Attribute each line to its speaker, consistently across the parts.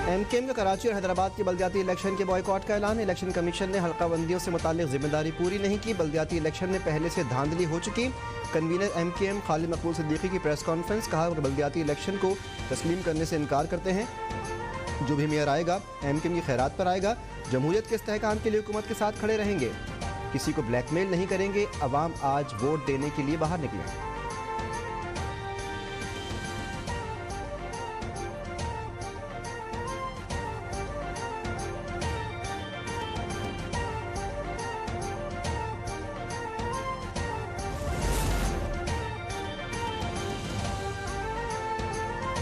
Speaker 1: MQM का कराची और हैदराबाद के बल्दियाती इलेक्शन के बॉयकॉट का ऐलान। इलेक्शन कमीशन ने हल्का बंदियों से मुताल्लिक जिम्मेदारी पूरी नहीं की। बल्दियाती इलेक्शन में पहले से धांधली हो चुकी। कन्वीनर एमकेएम खालिद मकबूल सिद्दीकी की प्रेस कॉन्फ्रेंस। कहा कि बल्दियाती इलेक्शन को तस्लीम करने से इनकार करते हैं। जो भी मेयर आएगा एमकेएम की खैरात पर आएगा। जमहूरियत के इस्तेहकाम के लिए हुकूमत के साथ खड़े रहेंगे। किसी को ब्लैकमेल नहीं करेंगे। अवाम आज वोट देने के लिए बाहर निकले।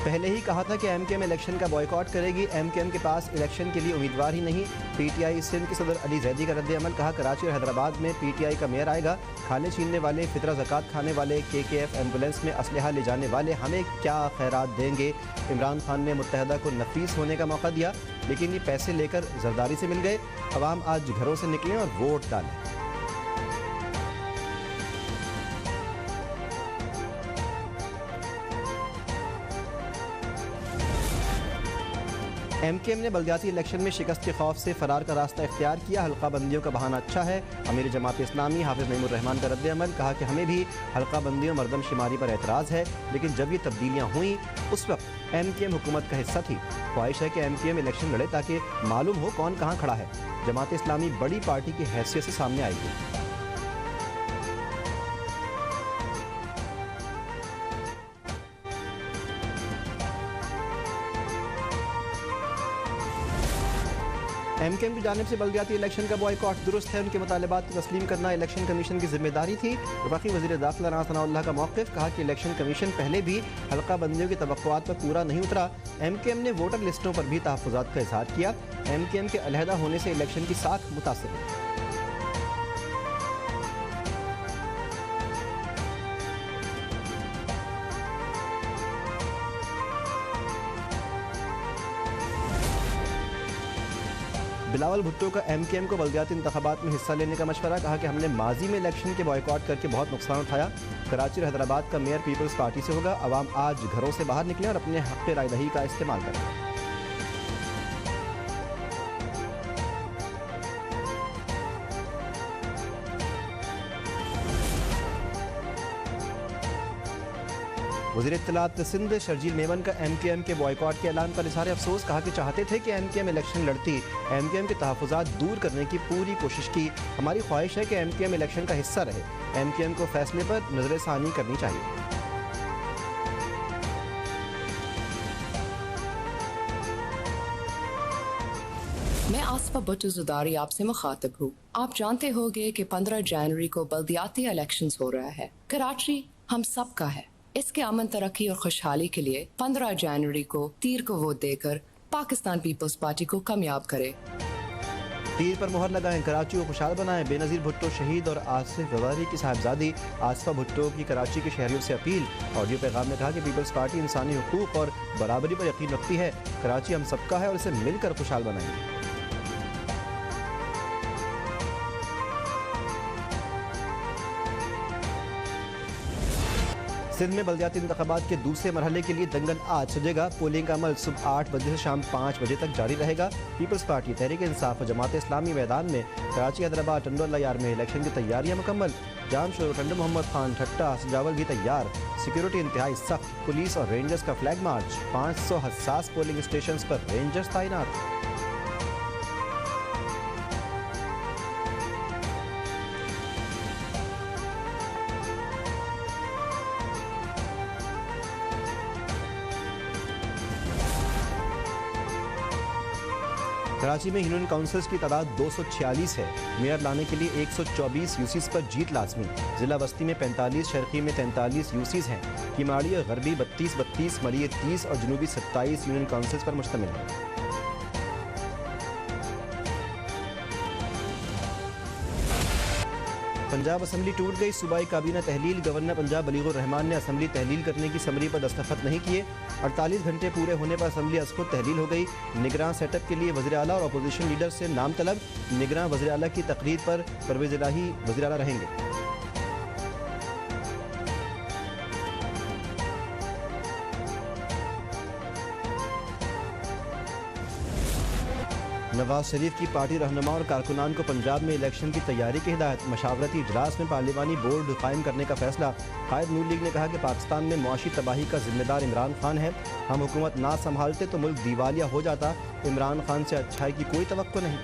Speaker 1: पहले ही कहा था कि एमकेएम इलेक्शन का बॉयकॉट करेगी। एमकेएम के पास इलेक्शन के लिए उम्मीदवार ही नहीं। पीटीआई सिंध के सदर अली जैदी का रद्द-ए-अमल। कहा कराची और हैदराबाद में पीटीआई का मेयर आएगा। खाने छीनने वाले, फितरा ज़कात खाने वाले, केकेएफ एम्बुलेंस में असलहा ले जाने वाले हमें क्या खैरात देंगे। इमरान खान ने मुत्तहदा को नफीस होने का मौका दिया, लेकिन ये पैसे लेकर जरदारी से मिल गए। अवाम आज घरों से निकलें और वोट डालें। एमकेएम ने बल्दियाती इलेक्शन में शिकस्त के खौफ से फरार का रास्ता इख्तियार किया। हल्का बंदियों का बहाना अच्छा है। अमीर जमात इस्लामी हाफिज नईमुर रहमान का रद्द-ए-अमल। कहा कि हमें भी हल्का बंदियों मरदमशुमारी पर एतराज़ है, लेकिन जब ये तब्दीलियाँ हुई उस वक्त एमकेएम हुकूमत का हिस्सा थी। ख्वाहिश है कि एमकेएम इलेक्शन लड़े ताकि मालूम हो कौन कहाँ खड़ा है। जमात इस्लामी बड़ी पार्टी की हैसियत से सामने आएगी। एमकेएम की जानिब से बल्दियाती इलेक्शन का बॉयकॉट दुरुस्त है। उनके मुतालिबात को तस्लीम करना इलेक्शन कमीशन की जिम्मेदारी थी। वफाकी वज़ीर दाखिला राना सनाउल्लाह का मौक़िफ़। कहा कि इलेक्शन कमीशन पहले भी हल्का बंदियों की तवक्कुआत पर पूरा नहीं उतरा। एमकेएम ने वोटर लिस्टों पर भी तहफ़्फ़ुज़ात का इज़हार किया। एमकेएम के अलहदा होने से इलेक्शन की साख मुतासिर है। बिलावल भुट्टो का एमकेएम को बल्दियाती इंतखाबात में हिस्सा लेने का मशवरा। कहा कि हमने माजी में इलेक्शन के बॉयकॉट करके बहुत नुकसान उठाया। कराची और हैदराबाद का मेयर पीपल्स पार्टी से होगा। अवाम आज घरों से बाहर निकलें और अपने हक़ रायदही का इस्तेमाल करें। वज़ीर इत्तलात सिंध शर्जील मेमन का एमकेएम के बॉयकॉट के ऐलान पर इज़हार अफसोस। कहा कि चाहते थे कि एमकेएम इलेक्शन लड़ती। एमकेएम के तहफ़्फ़ुज़ात दूर करने की पूरी कोशिश की। हमारी ख्वाहिश है कि एमकेएम इलेक्शन का हिस्सा रहे। एमकेएम को फैसले पर नज़र-ए-सानी करनी चाहिए।
Speaker 2: मैं आसफा भुट्टो ज़ुदारी आपसे मुखातिब हूँ। आप जानते होंगे कि 15 जनवरी को बल्दियाती इलेक्शंस हो रहा है। कराची हम सब का है। इसके अमन, तरक्की और खुशहाली के लिए 15 जनवरी को तीर को वोट देकर पाकिस्तान पीपल्स पार्टी को कामयाब करें।
Speaker 1: तीर पर मोहर लगाएं, कराची को खुशहाल बनाएं। बेनज़ीर भुट्टो शहीद और आसिफ जवारी की साहबजादी आसफा भुट्टो की कराची के शहरियों से अपील। ऑडियो पैगाम में कहा कि पीपल्स पार्टी इंसानी हुकूक और बराबरी पर यकीन रखती है। कराची हम सबका है और इसे मिलकर खुशहाल बनाएंगे। सिंध में बल्दियाती इंतखाबात के दूसरे मरहले के लिए दंगल आज सजेगा। पोलिंग का अमल सुबह 8 बजे से शाम 5 बजे तक जारी रहेगा। पीपल्स पार्टी, तहरीक इंसाफ और जमात इस्लामी मैदान में। कराची, हैदराबाद, टंडोला यार में इलेक्शन की तैयारियां मुकम्मल। जाम शुरू। टंडो मोहम्मद खान ठट्टा सजावल भी तैयार। सिक्योरिटी इंतहाई सख्त। पुलिस और रेंजर्स का फ्लैग मार्च। 500 हसास पोलिंग स्टेशन पर रेंजर्स तैनात। कराची में यूनियन काउंसिल्स की तादाद 246 है। मेयर लाने के लिए 124 यूसीज पर जीत लाजमी। जिला बस्ती में 45, शर्की में 43 यूसीज हैं। किमाड़ी और गरबी 32, मलिये 30 और जनूबी 27 यूनियन काउंसिल्स पर मुश्तमिल है। पंजाब असम्बली टूट गई। सूबाई काबीना तहलील। गवर्नर पंजाब बलीगुर रहमान ने असम्बली तहलील करने की समरी पर दस्तखत नहीं किए। 48 घंटे पूरे होने पर असम्बली अज़-खुद तहलील हो गई। निगरान सेटअप के लिए वज़ीर आला और अपोजिशन लीडर से नाम तलब। निगरान वज़ीर आला की तकरीर पर परवेज़ इलाही वज़ीर आला रहेंगे। नवाज शरीफ की पार्टी रहनुमा और कारकुनान को पंजाब में इलेक्शन की तैयारी की हिदायत। मशावरती इजलास में पार्लिमानी बोर्ड कायम करने का फैसला। कायद नून लीग ने कहा कि पाकिस्तान में मुआशी तबाही का जिम्मेदार इमरान खान है। हम हुकूमत ना संभालते तो मुल्क दिवालिया हो जाता। इमरान खान से अच्छाई की कोई तवक्को नहीं।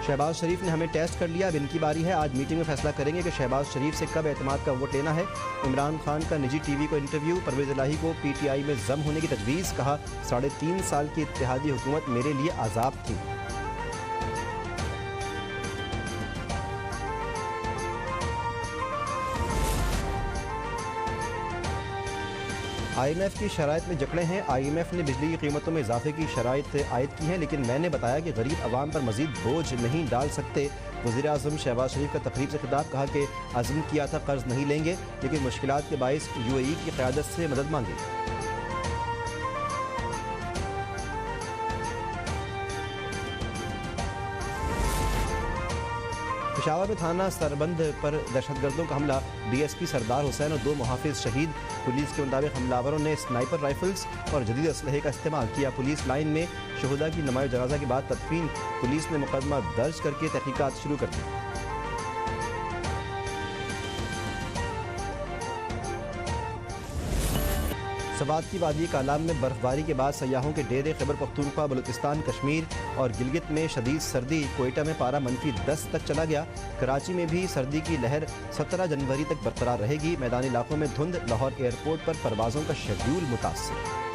Speaker 1: शहबाज शरीफ ने हमें टेस्ट कर लिया, अब इनकी बारी है। आज मीटिंग में फैसला करेंगे कि शहबाज शरीफ से कब एतमाद का वोट लेना है। इमरान खान का निजी टीवी को इंटरव्यू। परवेज इलाही को पीटीआई में जम होने की तजवीज़। कहा 3.5 साल की इत्तेहादी हुकूमत मेरे लिए आज़ाब थी। IMF की शराइत में जकड़े हैं। IMF ने बिजली की कीमतों में इजाफे की शराइत आयद की हैं, लेकिन मैंने बताया कि गरीब आवाम पर मजीद बोझ नहीं डाल सकते। वज़ीर-ए-आज़म शहबाज शरीफ का तकरीब से खिताब। कहा कि अज़्म किया था कर्ज नहीं लेंगे, लेकिन मुश्किलात के बाइस UAE की क़यादत से मदद मांगी। पेशावर में थाना सरबंद पर दहशतगर्दों का हमला। DSP सरदार हुसैन और 2 मुहाफिज शहीद। पुलिस के मुताबिक हमलावरों ने स्नाइपर राइफल्स और जदीद असलहे का इस्तेमाल किया। पुलिस लाइन में शहुदा की नमाज़ जनाजा के बाद तदफीन। पुलिस ने मुकदमा दर्ज करके तहकीकात शुरू कर दी। सवात की वादी कालाम में बर्फबारी के बाद सयाहों के डेरे। खैबर पख्तूनख्वा, बलूचिस्तान, कश्मीर और गिलगित में शदीद सर्दी। कोयटा में पारा -10 तक चला गया। कराची में भी सर्दी की लहर 17 जनवरी तक बरकरार रहेगी। मैदानी इलाकों में धुंध। लाहौर एयरपोर्ट पर परवाज़ों का शेड्यूल मुतासर।